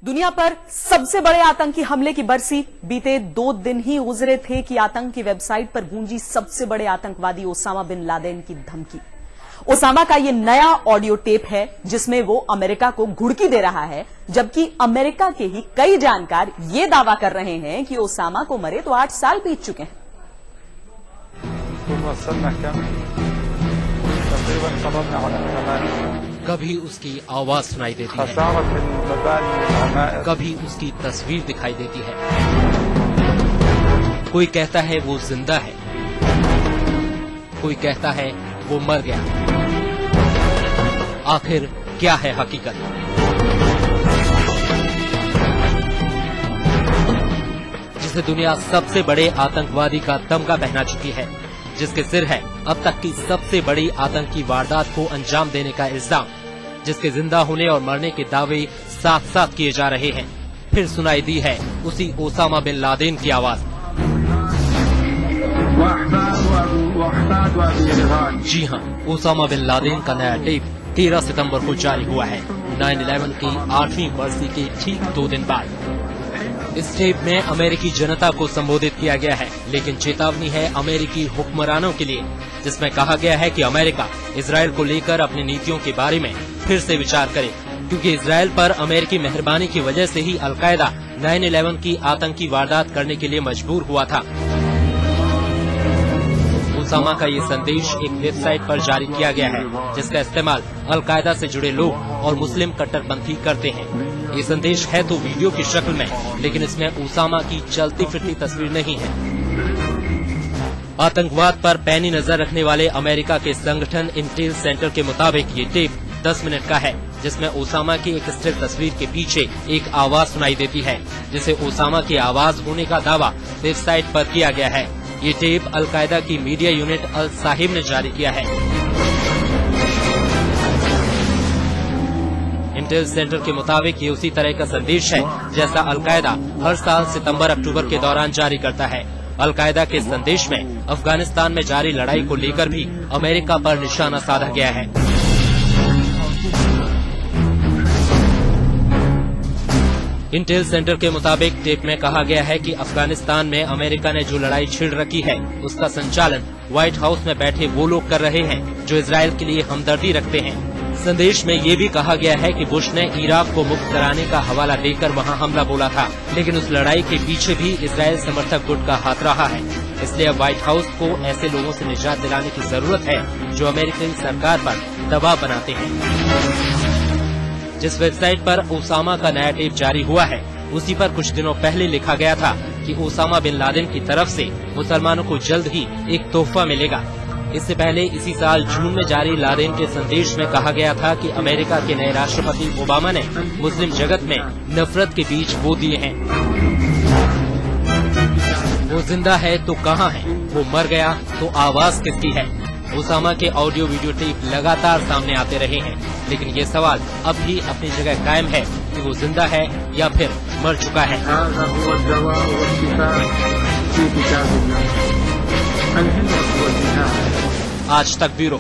दुनिया पर सबसे बड़े आतंकी हमले की बरसी बीते 2 दिन ही गुजरे थे कि आतंक की वेबसाइट पर गूंजी सबसे बड़े आतंकवादी ओसामा बिन लादेन की धमकी। ओसामा का ये नया ऑडियो टेप है जिसमें वो अमेरिका को घुड़की दे रहा है, जबकि अमेरिका के ही कई जानकार ये दावा कर रहे हैं कि ओसामा को मरे तो 8 साल बीत चुके हैं। कभी उसकी आवाज सुनाई देती है, कभी उसकी तस्वीर दिखाई देती है। कोई कहता है वो जिंदा है, कोई कहता है वो मर गया। आखिर क्या है हकीकत? जिसे दुनिया सबसे बड़े आतंकवादी का तमगा पहना चुकी है, जिसके सिर है अब तक की सबसे बड़ी आतंकी वारदात को अंजाम देने का इल्जाम, जिसके जिंदा होने और मरने के दावे साथ साथ किए जा रहे हैं, फिर सुनाई दी है उसी ओसामा बिन लादेन की आवाज। जी हां, ओसामा बिन लादेन का नया टेप 13 सितंबर को जारी हुआ है, 9/11 की 8वीं बरसी के ठीक 2 दिन बाद। इस टेप में अमेरिकी जनता को संबोधित किया गया है, लेकिन चेतावनी है अमेरिकी हुक्मरानों के लिए, जिसमें कहा गया है कि अमेरिका इजरायल को लेकर अपनी नीतियों के बारे में फिर से विचार करे, क्योंकि इजरायल पर अमेरिकी मेहरबानी की वजह से ही अलकायदा 9/11 की आतंकी वारदात करने के लिए मजबूर हुआ था। ओसामा का ये संदेश एक वेबसाइट पर जारी किया गया है, जिसका इस्तेमाल अलकायदा से जुड़े लोग और मुस्लिम कट्टरपंथी करते हैं। ये संदेश है तो वीडियो की शक्ल में, लेकिन इसमें ओसामा की चलती फिरती तस्वीर नहीं है। आतंकवाद पर पैनी नजर रखने वाले अमेरिका के संगठन इंटेल सेंटर के मुताबिक ये टेप 10 मिनट का है, जिसमें ओसामा की एक स्थिर तस्वीर के पीछे एक आवाज सुनाई देती है, जिसे ओसामा की आवाज होने का दावा वेबसाइट पर किया गया है। ये टेप अलकायदा की मीडिया यूनिट अल साहिब ने जारी किया है। इंटेल सेंटर के मुताबिक ये उसी तरह का संदेश है जैसा अलकायदा हर साल सितंबर-अक्टूबर के दौरान जारी करता है। अलकायदा के संदेश में अफगानिस्तान में जारी लड़ाई को लेकर भी अमेरिका पर निशाना साधा गया है। इंटेल सेंटर के मुताबिक टेप में कहा गया है कि अफगानिस्तान में अमेरिका ने जो लड़ाई छिड़ रखी है, उसका संचालन व्हाइट हाउस में बैठे वो लोग कर रहे हैं जो इजरायल के लिए हमदर्दी रखते हैं। संदेश में ये भी कहा गया है कि बुश ने इराक को मुक्त कराने का हवाला देकर वहां हमला बोला था, लेकिन उस लड़ाई के पीछे भी इजरायल समर्थक गुट का हाथ रहा है। इसलिए अब व्हाइट हाउस को ऐसे लोगों से निजात दिलाने की जरूरत है जो अमेरिकी सरकार पर दबाव बनाते हैं। जिस वेबसाइट पर ओसामा का नया टेप जारी हुआ है, उसी पर कुछ दिनों पहले लिखा गया था कि ओसामा बिन लादेन की तरफ से मुसलमानों को जल्द ही एक तोहफा मिलेगा। इससे पहले इसी साल जून में जारी लादेन के संदेश में कहा गया था कि अमेरिका के नए राष्ट्रपति ओबामा ने मुस्लिम जगत में नफरत के बीज बो दिए हैं। वो जिंदा है तो कहाँ है, वो मर गया तो आवाज किसकी है? ओसामा के ऑडियो वीडियो टेप लगातार सामने आते रहे हैं, लेकिन ये सवाल अब भी अपनी जगह कायम है कि वो जिंदा है या फिर मर चुका है। आज तक ब्यूरो।